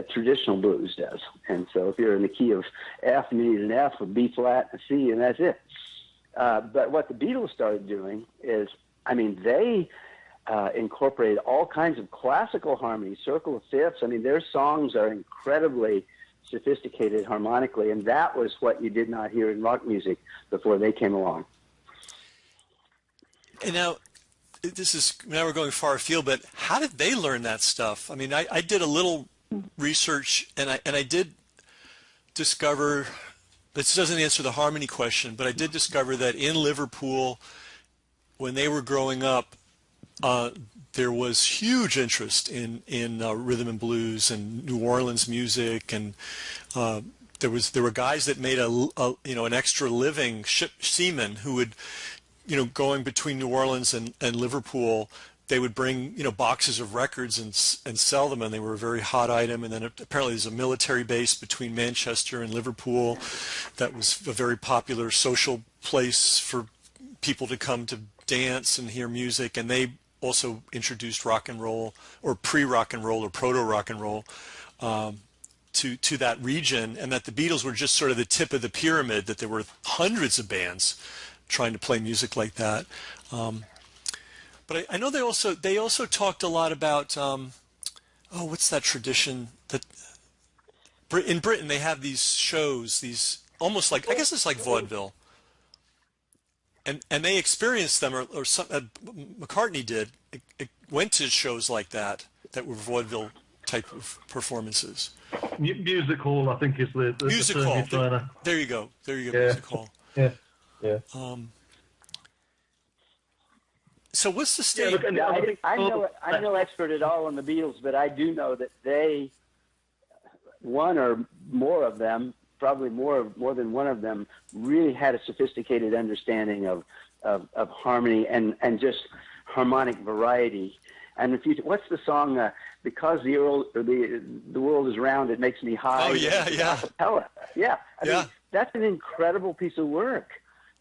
traditional blues does. And so if you're in the key of F, you need an F, a B flat, a C, and that's it. But what the Beatles started doing is, they incorporated all kinds of classical harmonies, circle of fifths. Their songs are incredibly sophisticated harmonically, and that was what you did not hear in rock music before they came along. And now we're going far afield, but how did they learn that stuff? I did a little research, and I did discover, this doesn't answer the harmony question, but I did discover that in Liverpool, when they were growing up, there was huge interest in rhythm and blues and New Orleans music, and there were guys that made an extra living, seamen who would, going between New Orleans and Liverpool, they would bring boxes of records and sell them, and they were a very hot item. And then apparently there's a military base between Manchester and Liverpool that was a very popular social place for people to come to dance and hear music, and they also introduced rock and roll, or pre-rock and roll, or proto-rock and roll to that region, and that the Beatles were just sort of the tip of the pyramid, that there were hundreds of bands trying to play music like that. But I know they also talked a lot about what's that tradition that in Britain they have these shows, these almost like, I guess it's like vaudeville, and they experienced them, or some, McCartney did. It went to shows like that were vaudeville type of performances. Music hall, I think, is the music hall. There you go. Yeah. Music hall. Yeah. Yeah. So what's the state? Yeah, I'm no expert at all on the Beatles, but I do know that one or more of them, probably more than one of them, really had a sophisticated understanding of harmony and just harmonic variety. And what's the song? Because the world is round, it makes me high. Oh yeah. Acapella. Yeah. I mean, that's an incredible piece of work.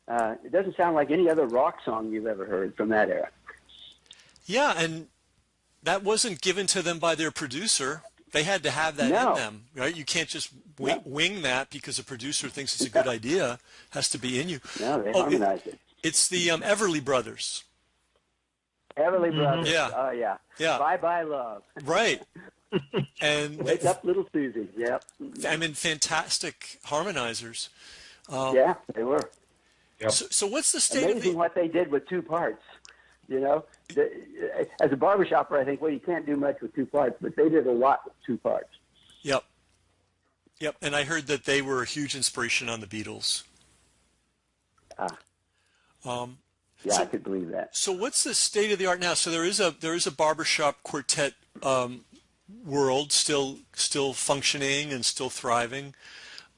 It doesn't sound like any other rock song you've ever heard from that era. Yeah, and that wasn't given to them by their producer. They had to have that in them, right? You can't just wing that because a producer thinks it's a good idea. It has to be in you. No, they harmonized it. It's the Everly Brothers. Everly Brothers. Yeah. Oh, yeah. Yeah. Bye-bye, love. Right. And Wake up, little Susie. Yep. I mean, fantastic harmonizers. Yeah, they were. Yep. So what's the state Amazing of the... what they did with two parts. You know, as a barbershopper, I think, well, you can't do much with two parts, but they did a lot with two parts. Yep. Yep. And I heard that they were a huge inspiration on the Beatles. Yeah, I could believe that. So what's the state of the art now? So there is a barbershop quartet world still functioning and still thriving.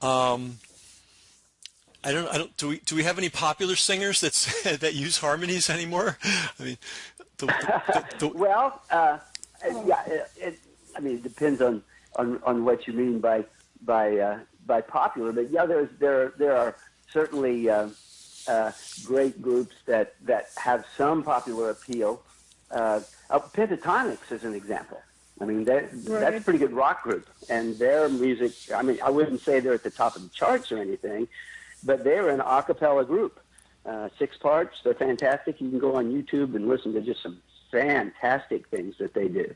Do we have any popular singers that use harmonies anymore? I mean, well, yeah. I mean, it depends on what you mean by popular. But yeah, there are certainly great groups that have some popular appeal. Pentatonix is an example. I mean, that's a pretty good rock group, and their music. I mean, I wouldn't say they're at the top of the charts or anything, but they're an a cappella group. 6 parts. They're fantastic. You can go on YouTube and listen to just some fantastic things that they do.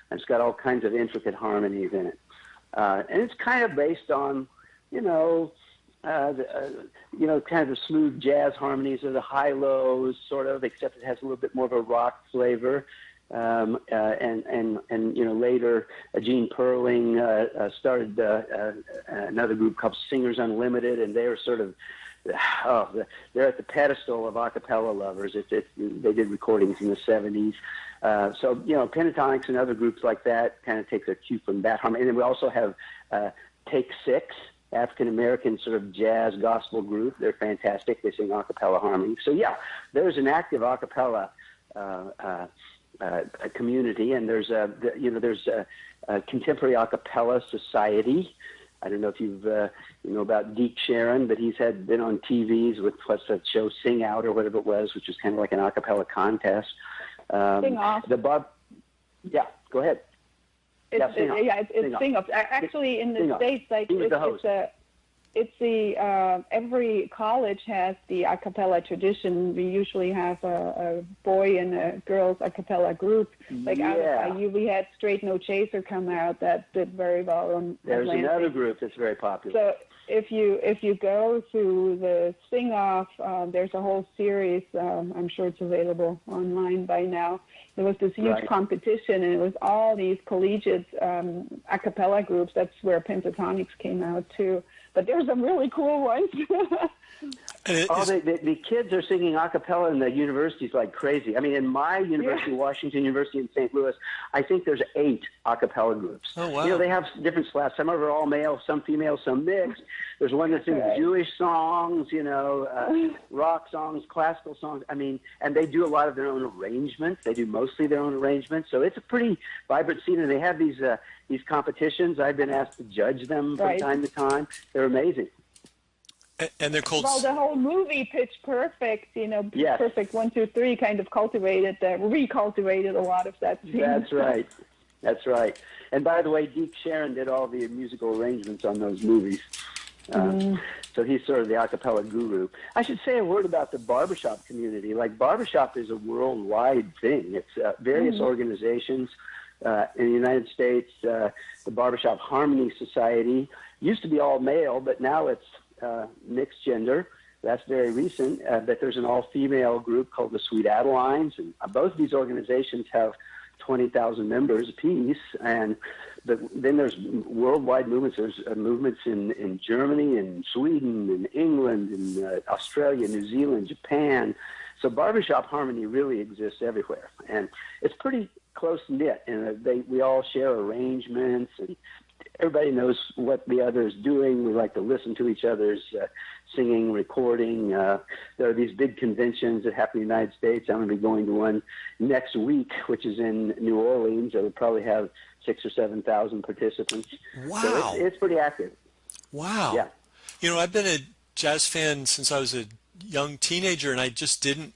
And it's got all kinds of intricate harmonies in it. And it's kind of based on, kind of the smooth jazz harmonies or the high-lows, sort of, except it has a little bit more of a rock flavor. And later Gene Perling started another group called Singers Unlimited, and they were sort of they're at the pedestal of a cappella lovers. They did recordings in the 70s. So Pentatonix and other groups like that kind of take their cue from that harmony. And then we also have Take 6, African American sort of jazz gospel group. They're fantastic. They sing a cappella harmonies. So yeah, there's an active a cappella community, and there's a contemporary a cappella society. I don't know if you've know about Deke Sharon, but he's been on TVs with what's that show, Sing Out or whatever it was, which was kind of like an a cappella contest. Sing Off. Yeah, go ahead. It's Sing Off. Actually, in the States, like every college has the a cappella tradition. We usually have a boy and a girls a cappella group. Like out of IU, we had Straight No Chaser come out that did very well on There's Atlantic. Another group that's very popular. So if you go to the Sing Off, there's a whole series. I'm sure it's available online by now. There was this huge competition, and it was all these collegiate a cappella groups. That's where Pentatonix came out too. But there's some really cool ones. The kids are singing a cappella in the universities like crazy. I mean, in my university, Washington University in St. Louis, I think there's 8 a cappella groups. Oh, wow. They have different slats. Some are all male, some female, some mixed. There's one that sings Jewish songs, rock songs, classical songs. I mean, and they do a lot of their own arrangements. They do mostly their own arrangements. So it's a pretty vibrant scene, and they have these competitions. I've been asked to judge them from time to time. They're amazing. And they're called... Well, the whole movie Pitch Perfect, Perfect 1, 2, 3 kind of recultivated a lot of that scene. That's right. And by the way, Deke Sharon did all the musical arrangements on those movies. So he's sort of the a cappella guru. I should say a word about the barbershop community. Like, barbershop is a worldwide thing. It's various organizations in the United States. The Barbershop Harmony Society used to be all male, but now it's mixed gender. That's very recent. But there's an all-female group called the Sweet Adelines, and both of these organizations have 20,000 members apiece. And then there's worldwide movements. There's movements in Germany, and Sweden, and England, and Australia, New Zealand, Japan. So barbershop harmony really exists everywhere, and it's pretty close-knit. And we all share arrangements, and everybody knows what the other is doing. We like to listen to each other's singing, recording. There are these big conventions that happen in the United States. I'm going to be going to one next week, which is in New Orleans. It will probably have 6,000 or 7,000 participants. Wow. So it's pretty active. Wow. Yeah. I've been a jazz fan since I was a young teenager, and I just didn't,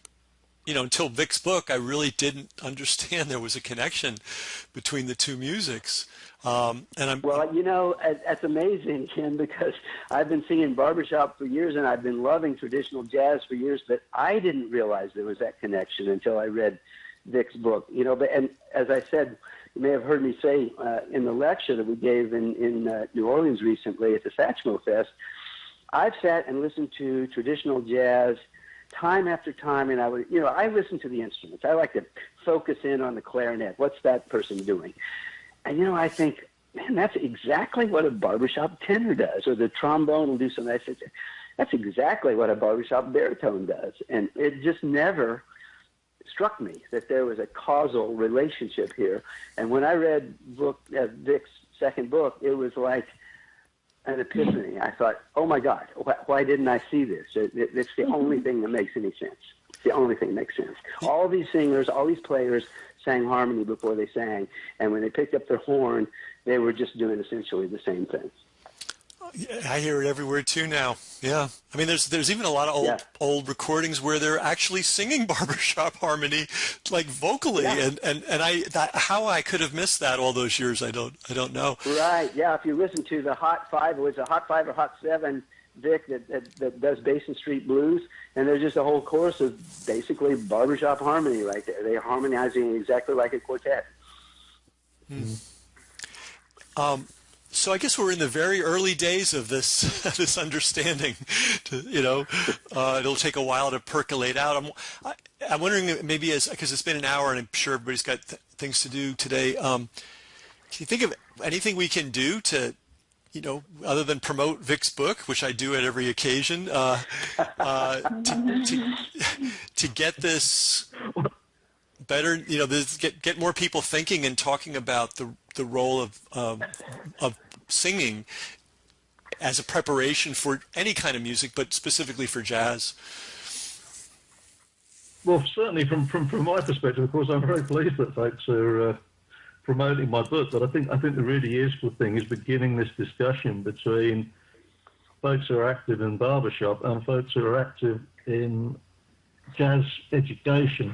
until Vic's book, I really didn't understand there was a connection between the two musics. Well, that's amazing, Ken, because I've been singing barbershop for years, and I've been loving traditional jazz for years, but I didn't realize there was that connection until I read Vic's book. But and as I said, you may have heard me say in the lecture that we gave in New Orleans recently at the Satchmo Fest, I've sat and listened to traditional jazz time after time, and I listen to the instruments. I like to focus in on the clarinet. What's that person doing? And, I think, man, that's exactly what a barbershop tenor does, or the trombone will do something. I said, that's exactly what a barbershop baritone does. And it just never struck me that there was a causal relationship here. And when I read Vic's second book, it was like an epiphany. I thought, oh my God, why didn't I see this? It's the only thing that makes any sense. It's the only thing that makes sense. All these singers, all these players sang harmony before they sang, and when they picked up their horn, they were just doing essentially the same thing. I hear it everywhere too now. Yeah, I mean, there's even a lot of old recordings where they're actually singing barbershop harmony, like vocally, and how I could have missed that all those years, I don't know. Right. Yeah. If you listen to the Hot Five, it was a Hot Five or Hot Seven, Vic, that does Basin Street Blues, and there's just a whole chorus of basically barbershop harmony right there. They're harmonizing exactly like a quartet. So I guess we're in the very early days of this this understanding. It'll take a while to percolate out. I'm wondering, maybe because it's been an hour and I'm sure everybody's got things to do today. Can you think of anything we can do to, other than promote Vic's book, which I do at every occasion, to get this better? Get more people thinking and talking about the role of singing as a preparation for any kind of music, but specifically for jazz. Well, certainly from my perspective, of course, I'm very pleased that folks are promoting my book. But I think the really useful thing is beginning this discussion between folks who are active in barbershop and folks who are active in jazz education,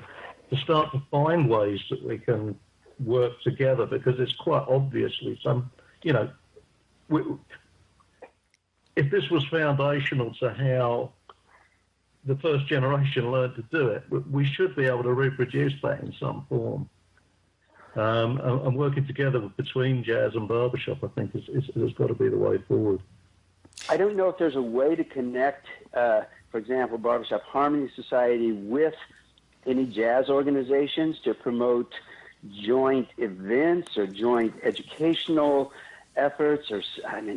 to start to find ways that we can work together, because it's quite obviously if this was foundational to how the first generation learned to do it, we should be able to reproduce that in some form. And working together between jazz and barbershop, I think, has got to be the way forward. I don't know if there's a way to connect, for example, Barbershop Harmony Society with any jazz organizations to promote joint events or joint educational efforts, or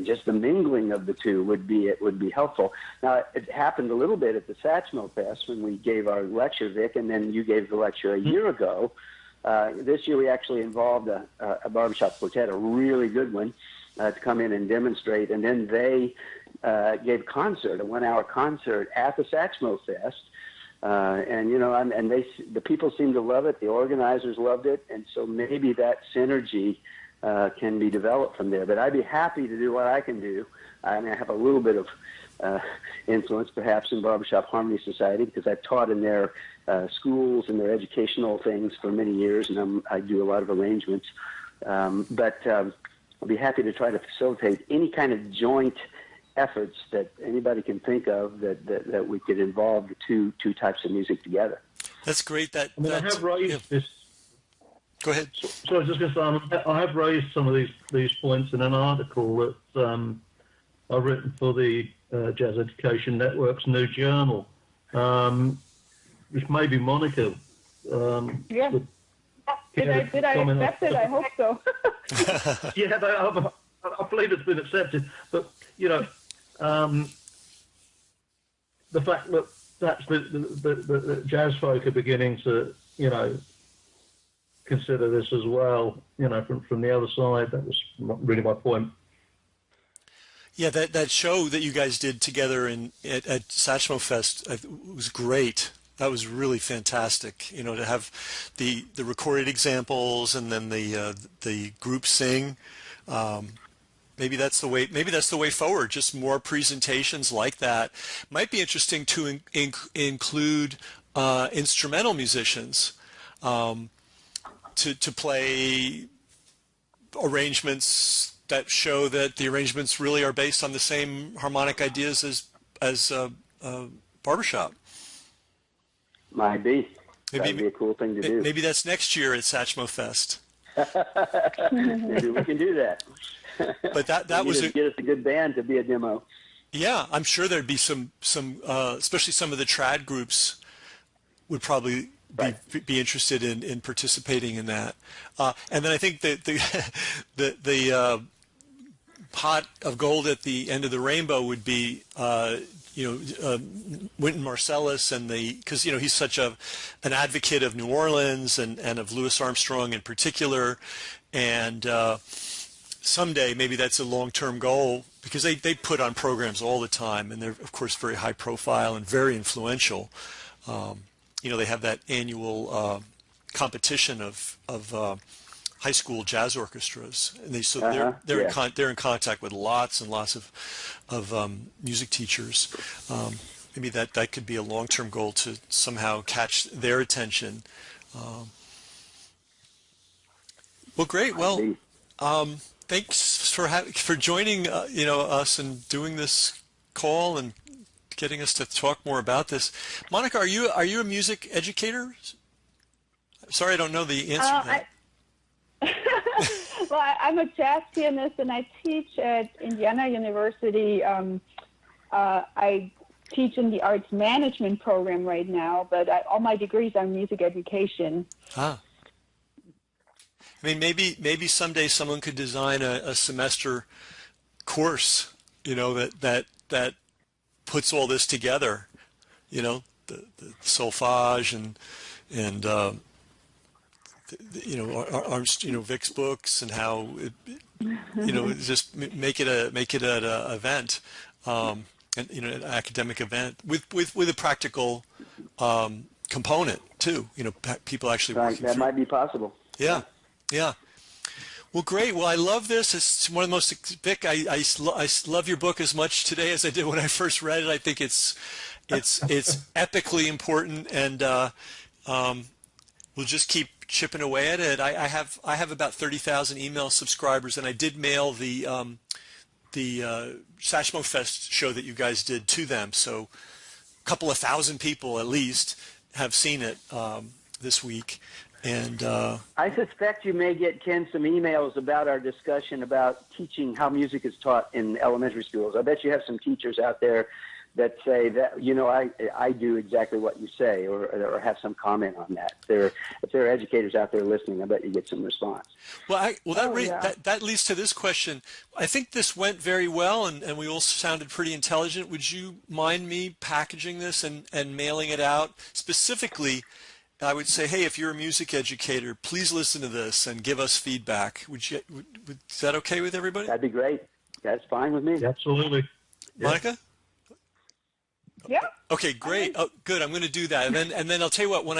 just the mingling of the two would be helpful. Now, it happened a little bit at the Satchmo Fest when we gave our lecture, Vic, and then you gave the lecture a year ago. This year we actually involved a barbershop quartet, a really good one, to come in and demonstrate, and then they gave a 1-hour concert at the Satchmo Fest. And the people seem to love it. The organizers loved it, and so maybe that synergy can be developed from there. But I'd be happy to do what I can do. I have a little bit of influence, perhaps, in Barbershop Harmony Society, because I've taught in their schools and their educational things for many years, and I do a lot of arrangements. But I'll be happy to try to facilitate any kind of joint efforts that anybody can think of that we could involve the two types of music together. That's great. I have raised this. Go ahead. So I was just going to say, I have raised some of these points in an article that I've written for the Jazz Education Network's new journal, which maybe Monica. Yeah. Did I accept it? I hope so. Yeah, I believe it's been accepted, but the fact that perhaps the jazz folk are beginning to consider this as well, from the other side. That was really my point. Yeah, that show that you guys did together at Satchmo Fest was great. That was really fantastic. To have the recorded examples and then the group sing. Maybe that's the way forward. Just more presentations like that. Might be interesting to include instrumental musicians to play arrangements that show that the arrangements really are based on the same harmonic ideas as barbershop. Might be. That'd be a cool thing to do. Maybe that's next year at Satchmo Fest. Maybe we can do that. But that was get us a good band to be a demo. Yeah, I'm sure there'd be some especially some of the trad groups would probably be interested in participating in that. And then I think that the pot of gold at the end of the rainbow would be Wynton Marsalis, and because he's such an advocate of New Orleans and of Louis Armstrong in particular, and someday maybe that's a long-term goal, because they put on programs all the time, and they're of course very high profile and very influential. They have that annual competition of high school jazz orchestras, and they're in contact with lots and lots of music teachers. Maybe that could be a long-term goal to somehow catch their attention. Well, great. Well, thanks for joining us and doing this call and getting us to talk more about this. Monica, are you a music educator? Sorry, I don't know the answer to that. Well, I'm a jazz pianist, and I teach at Indiana University. I teach in the arts management program right now, but all my degrees are music education. Ah. I mean, maybe someday someone could design a semester course, that puts all this together, the solfege and Vic's books, and how just make it an event, and an academic event with a practical component too. People actually working. That might be possible. Yeah. Yeah. Well, great. Well, I love this. It's one of the most, Vic, I love your book as much today as I did when I first read it. I think it's epically important, and we'll just keep chipping away at it. I have about 30,000 email subscribers, and I did mail the Satchmo Fest show that you guys did to them. So a couple of thousand people at least have seen it this week. And I suspect you may get, Ken, some emails about our discussion about teaching how music is taught in elementary schools. I bet you have some teachers out there that say that, I do exactly what you say, or have some comment on that. If there are educators out there listening, I bet you get some response. Well, that leads to this question. I think this went very well, and we all sounded pretty intelligent. Would you mind me packaging this and mailing it out? Specifically, I would say, hey, if you're a music educator, please listen to this and give us feedback. Is that okay with everybody? That'd be great. That's fine with me. Absolutely. Monica? Yeah. Okay, great. Oh, good. I'm going to do that, and then I'll tell you what. When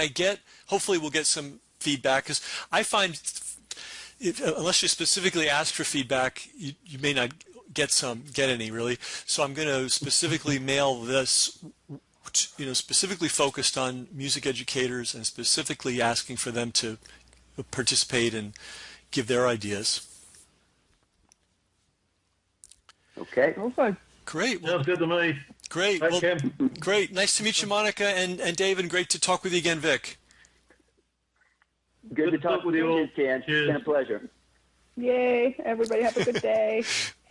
hopefully we'll get some feedback, because I find unless you specifically ask for feedback, you may not get any really. So I'm going to specifically mail this. Specifically focused on music educators, and specifically asking for them to participate and give their ideas. Okay. Great. Sounds good to me. Great. Thanks, well, Kim. Great. Nice to meet you, Monica and David. Great to talk with you again, Vic. Good to talk with you, Ken. It's been a pleasure. Yay. Everybody have a good day.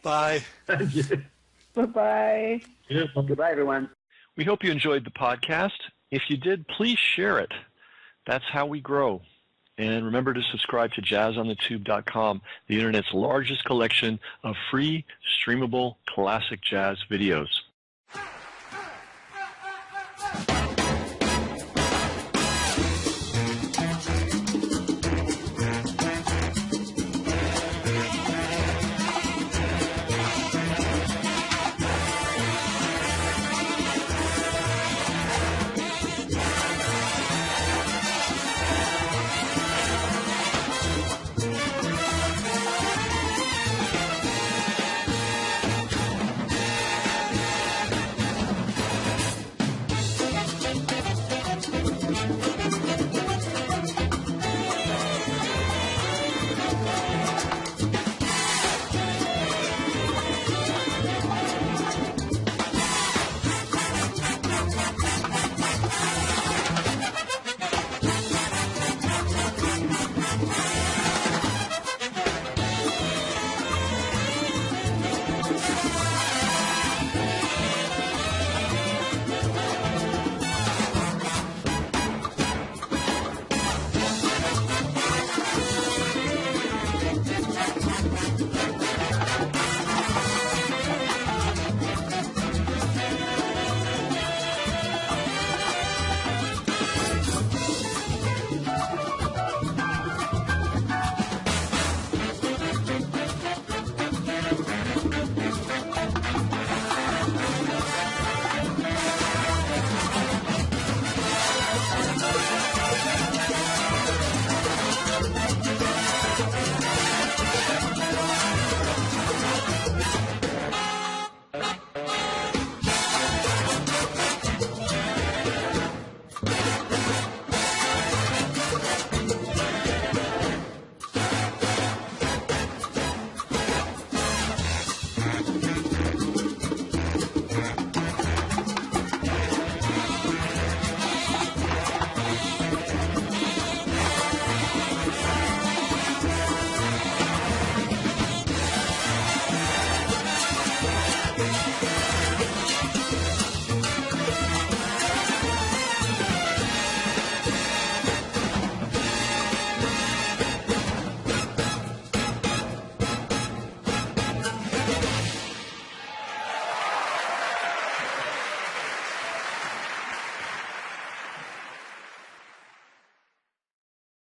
Bye. Thank you. Bye-bye. Yeah. Goodbye, everyone. We hope you enjoyed the podcast. If you did, please share it. That's how we grow. And remember to subscribe to JazzOnTheTube.com, the Internet's largest collection of free, streamable, classic jazz videos.